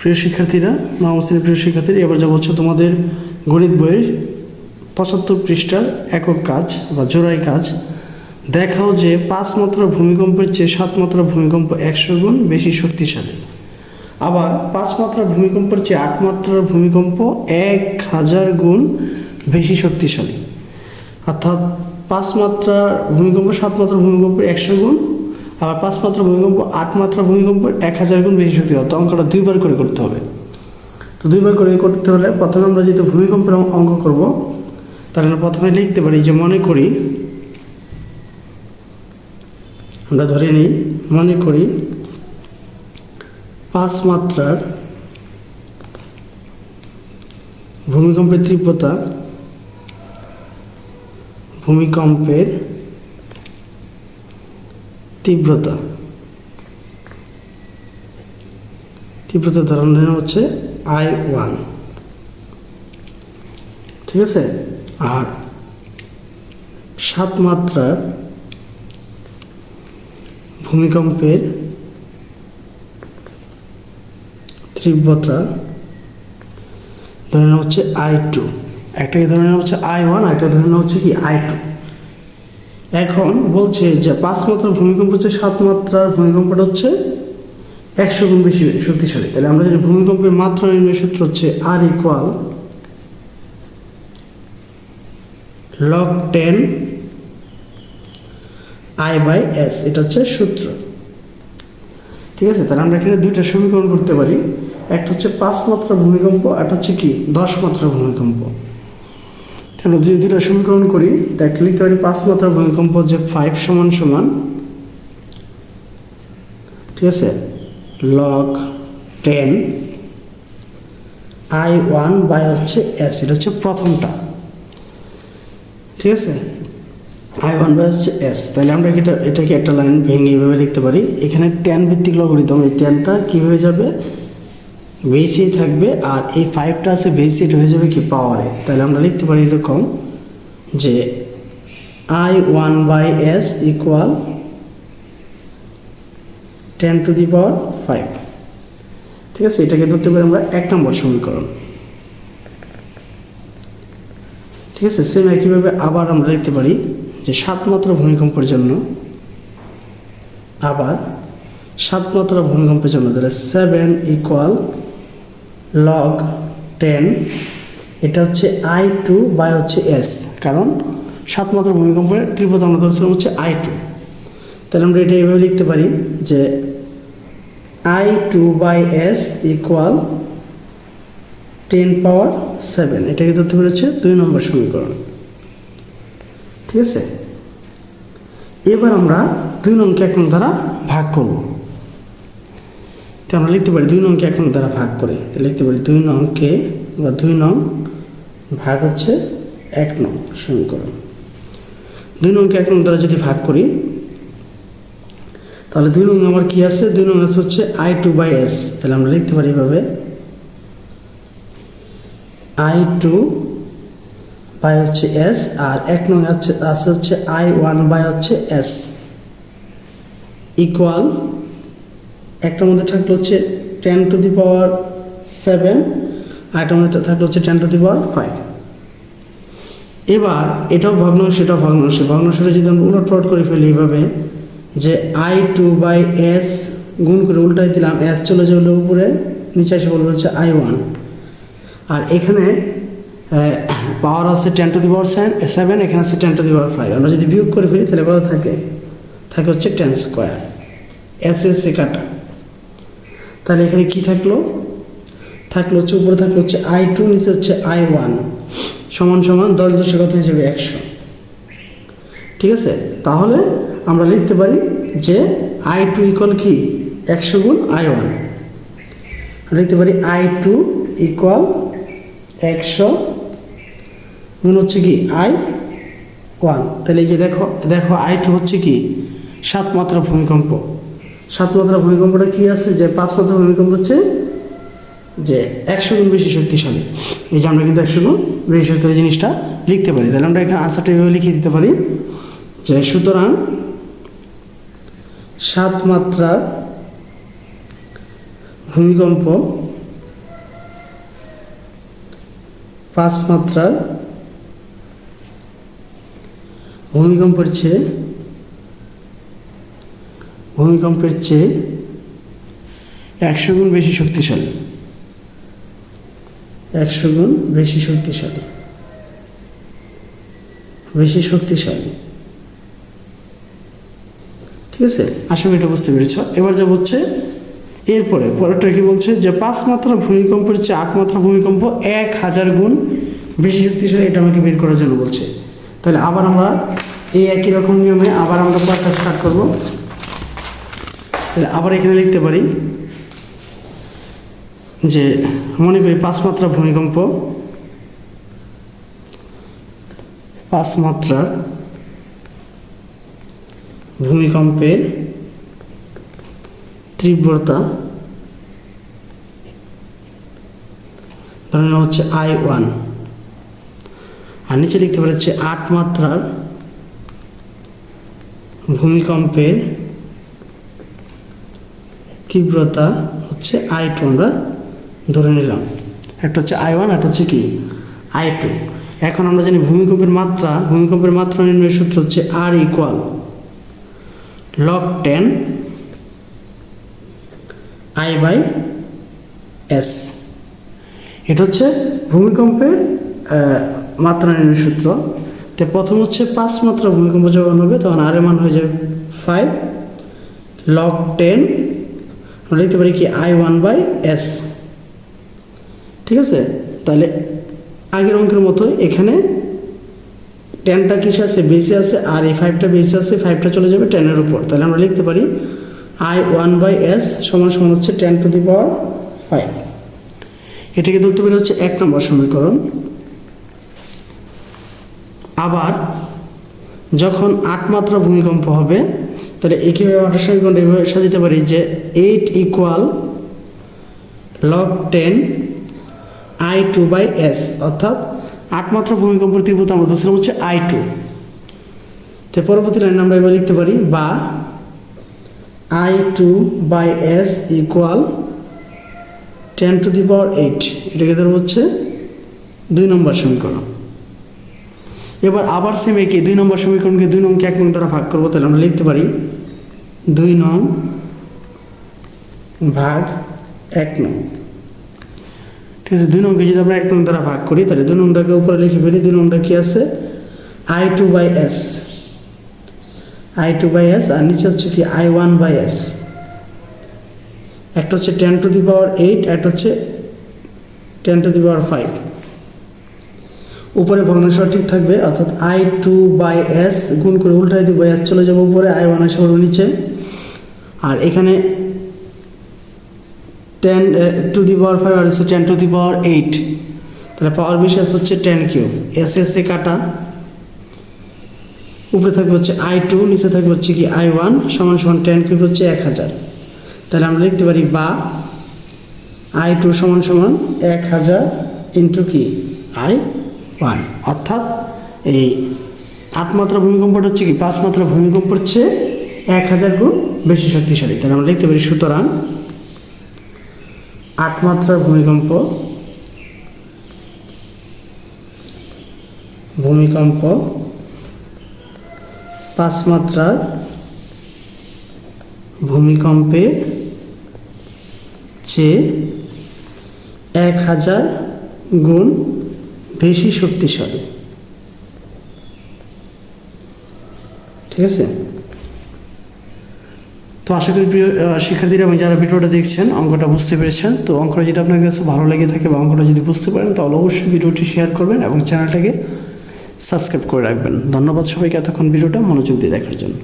প্রিয় শিক্ষার্থীরা, নবম শ্রেণীর প্রিয় শিক্ষার্থীরা, এবার যা হচ্ছে তোমাদের গণিত বইয়ের ৭৫ পৃষ্ঠার একক কাজ বা জোড়াই কাজ। দেখাও যে ৫ মাত্রার ভূমিকম্পের চেয়ে ৭ মাত্রার ভূমিকম্প ১০০ গুণ বেশি শক্তিশালী। আবার ৫ মাত্রার ভূমিকম্পের চেয়ে ৮ মাত্রার ভূমিকম্প ১০০০ গুণ বেশি শক্তিশালী। অর্থাৎ ৫ মাত্রার ভূমিকম্প ৭ মাত্রার ভূমিকম্পের ১০০ গুণ, আর ৫ মাত্রা ভূমিকম্প ৮ মাত্রা ভূমিকম্পের ১০০০ গুণ বেশি শক্তি। অর্থাৎ অঙ্কটা দুইবার করে করতে হবে। তো দুইবার করে করতে হলে প্রথমে আমরা যেহেতু ভূমিকম্পের অঙ্ক করব, তাহলে আমরা প্রথমে লিখতে পারি যে মনে করি, আমরা ধরে নিই, মনে করি ৫ মাত্রার ভূমিকম্পের তীব্রতা ধরনের হচ্ছে I1, ঠিক আছে। আর ৭ মাত্রার ভূমিকম্পের তীব্রতা ধরে নেওয়া হচ্ছে I2। একটাকে ধরে নেওয়া হচ্ছে I1, একটা ধরে নেওয়া হচ্ছে কি I2। এখন বলছে যে ৫ মাত্রার ভূমিকম্প হচ্ছে ৭ মাত্রার ভূমিকম্পটা হচ্ছে ১০০ গুণ বেশি শক্তিশালী। তাহলে আমরা যদি ভূমিকম্পের মাত্রা নির্ণয়ের সূত্র হচ্ছে R = log 10 I/s, এটা হচ্ছে সূত্র, ঠিক আছে। তাহলে আমরা এখানে দুইটা সমীকরণ করতে পারি। একটা হচ্ছে ৫ মাত্রার ভূমিকম্প, একটা হচ্ছে কি ১০ মাত্রার ভূমিকম্প। তাহলে যদি দুইটা সমীকরণ করি, তা একটা লিখতে পারি ৫ মাত্রার ভূমিকম্প যে 5 সমান, ঠিক আছে, log 10 I1/s, এটা হচ্ছে প্রথমটা, ঠিক আছে, I1/s। তাহলে আমরা এটাকে একটা লাইন ভেঙে এইভাবে লিখতে পারি। এখানে tan ভিত্তিক লগারিদম, এই tanটা কি হয়ে যাবে, বেসেই থাকবে, আর এই 5টা আছে বেসে, এটা হয়ে যাবে কি পাওয়ারে। তাহলে আমরা লিখতে পারি এরকম যে I1/s = 10⁵, ঠিক আছে। এটাকে ধরতে পারি আমরা ১ নম্বর সমীকরণ, ঠিক আছে। সেম একইভাবে আবার আমরা লিখতে পারি যে ৭ মাত্রা ভূমিকম্পের জন্য, আবার ৭ মাত্রা ভূমিকম্পের জন্য তাহলে 7 = log 10, এটা হচ্ছে I2/s, কারণ ৭ মাত্রা ভূমিকম্পের তীব্রতা আমরা ধরছিলাম হচ্ছে I2। তাহলে আমরা এটা এইভাবে লিখতে পারি যে I2/s = 10⁷, এটাকে ধরতে পারি হচ্ছে ২ নম্বর সমীকরণ, ঠিক আছে। এবার আমরা ২ নংকে ১ নং দ্বারা ভাগ করব। তো আমরা লিখতে পারি ২ নংকে ১ নং দ্বারা ভাগ করে লিখতে পারি ২ নংকে বা ২ নং ভাগ হচ্ছে ১ নং সমীকরণ। ২ নংকে ১ নং দ্বারা যদি ভাগ করি, তাহলে ২ নং আমার কি আছে, ২ নং আছে হচ্ছে I2/s। তাহলে আমরা লিখতে পারি এভাবে I2/s, আর ১ নং আছে হচ্ছে I1/s ইকুয়াল, একটার মধ্যে থাকলো হচ্ছে 10⁷, আর একটার মধ্যে থাকলো হচ্ছে 10⁵। এবার এটাও ভগ্নাংশ, এটাও ভগ্নাংশটা যদি আমরা উলটপালট করে ফেলি এইভাবে যে I2/s গুণ করে উল্টাই দিলাম, s চলে যাবে উপরে, নিচে এসে বলবো হচ্ছে I1। আর এখানে পাওয়ার আছে 10⁷, এখানে আছে 10⁵। আমরা যদি বিয়োগ করে ফেলি তাহলে কত থাকে হচ্ছে 10², s কাটা। তাহলে এখানে কি থাকলো হচ্ছে উপরে থাকলো হচ্ছে I2, নিচে হচ্ছে I1 সমান 10 × 10 কত হয়ে যাবে 100, ঠিক আছে। তাহলে আমরা লিখতে পারি যে I2 = কি 100 গুণ I1, লিখতে পারি I2 = 100 গুণ হচ্ছে কি I1। তাহলে এই যে দেখো I2 হচ্ছে কি ৭ মাত্রা ভূমিকম্প। ৭ মাত্রা ভূমিকম্পটা কি আছে, যে ৫ মাত্রা ভূমিকম্প হচ্ছে যে 100 গুণ বেশি শক্তিশালী। এই যে আমরা কিন্তু 100 গুণ বেশি শক্তিশালী জিনিসটা লিখতে পারি। তাহলে আমরা এখানে আনসারটা এভাবে লিখে দিতে পারি যে সুতরাং ৭ মাত্রার ভূমিকম্প 5 মাত্রার ভূমিকম্পের চেয়ে 100 গুণ বেশি শক্তিশালী। 100 গুণ বেশি শক্তিশালী। ঠিক আছে, আশা করি এটা বুঝতে পেরেছ। এবার যা হচ্ছে এরপরে পরেরটা কি বলছে যে 5 মাত্রা ভূমিকম্পের চেয়ে 8 মাত্রা ভূমিকম্প 1000 গুণ বেশি শক্তিশালী, এটা আমাকে বের করার জন্য বলছে। তাহলে আবার আমরা এই একই রকম নিয়মে আবার আমরা পড়াটা স্টার্ট করব। তাহলে আবার এখানে লিখতে পারি যে মনে করি 5 মাত্রা ভূমিকম্প, 5 মাত্রার ভূমিকম্পের তীব্রতা ধরে নেওয়া হচ্ছে I1, আর নিচে লিখতে পারি হচ্ছে 8 মাত্রার ভূমিকম্পের তীব্রতা হচ্ছে I2 আমরা ধরে নিলাম। একটা হচ্ছে I1, একটা হচ্ছে কি I2। এখন আমরা জানি ভূমিকম্পের মাত্রা নির্ণয়ের সূত্র হচ্ছে R ইকুয়াল log 10 I/S। এটা হচ্ছে ভূমিকম্পের মাত্রা নির্ণয়ের সূত্র। তো প্রথম হচ্ছে 5 মাত্রা ভূমিকম্প যখন হবে তখন আর এর মান হয়ে যাবে 5 log 10, আমরা লিখতে পারি কি I1/S। ঠিক আছে, তাহলে আগের অঙ্কের মতো এখানে 10টা কিসে আছে, বেসে আছে, আর এই 5টা বেসে আছে, 5টা চলে যাবে 10-এর উপর। তাহলে আমরা লিখতে পারি I1/S সমান হচ্ছে 10 টু দি পাওয়ার 5। এটাকে ধরতে পারি হচ্ছে 1 নম্বর সমীকরণ। আবার যখন 8 মাত্রা ভূমিকম্প হবে তাহলে একইভাবে আমরা সমীকরণটা এভাবে সাজাতে পারি যে 8 ইকুয়াল log 10 I2/S, অর্থাৎ 8 মাত্রা ভূমিকম্পের তীব্রতা আমরা ধরছিলাম হচ্ছে I2। তো পরবর্তী লাইন আমরা এবার লিখতে পারি বা I2/S ইকুয়াল 10 টু দি পাওয়ার 8, এটাকে ধরবো হচ্ছে 2 নম্বর সমীকরণ। এবার আবার সেম একই 2 নম্বর সমীকরণকে 2 নংকে 1 নং দ্বারা ভাগ করবো। তাহলে আমরা লিখতে পারি 2 নং ভাগ 1 নং। ঠিক আছে, 2 নংকে যদি আমরা 1 নং দ্বারা ভাগ করি তাহলে 2 নংটাকে উপরে লিখে ফেলি। 2 নংটা কি আছে I2/S, আর নিচে হচ্ছে কি I1/S। একটা হচ্ছে 10 টু দি পাওয়ার 8, একটা হচ্ছে 10 টু দি পাওয়ার 5। উপরে ভগ্নাংশ ঠিক থাকবে, অর্থাৎ I2/S গুণ করে উল্টাই দিব, S চলে যাবে উপরে, I1 এসে পড়বে নিচে। আর এখানে 10 টু দি পাওয়ার 5 আর হচ্ছে 10 টু দি পাওয়ার 8, তাহলে পাওয়ার বিশেষ হচ্ছে 10 কিউব। এস এ কাটা, উপরে থাকবে হচ্ছে I2, নিচে থাকবে হচ্ছে কি I1 সমান 10 কিউব হচ্ছে 1000। তাহলে আমরা লিখতে পারি বা I2 সমান 1000 ইন্টু কি I1, অর্থাৎ এই 8 মাত্রা ভূমিকম্পটা হচ্ছে কি 5 মাত্রা ভূমিকম্পের চেয়ে 1000 গুণ বেশি শক্তিশালী। তাহলে আমরা লিখতে পারি সুতরাং 8 মাত্রার ভূমিকম্প 5 মাত্রার ভূমিকম্পের চেয়ে 1000 গুণ বেশি শক্তিশালী। ঠিক আছে, তো আশা করি প্রিয় শিক্ষার্থীরা এবং যারা ভিডিওটা দেখছেন অঙ্কটা বুঝতে পেরেছেন। তো অঙ্কটা যদি আপনার কাছে ভালো লেগে থাকে বা অঙ্কটা যদি বুঝতে পারেন তাহলে অবশ্যই ভিডিওটি শেয়ার করবেন এবং চ্যানেলটাকে সাবস্ক্রাইব করে রাখবেন। ধন্যবাদ সবাইকে এতক্ষণ ভিডিওটা মনোযোগ দিয়ে দেখার জন্য।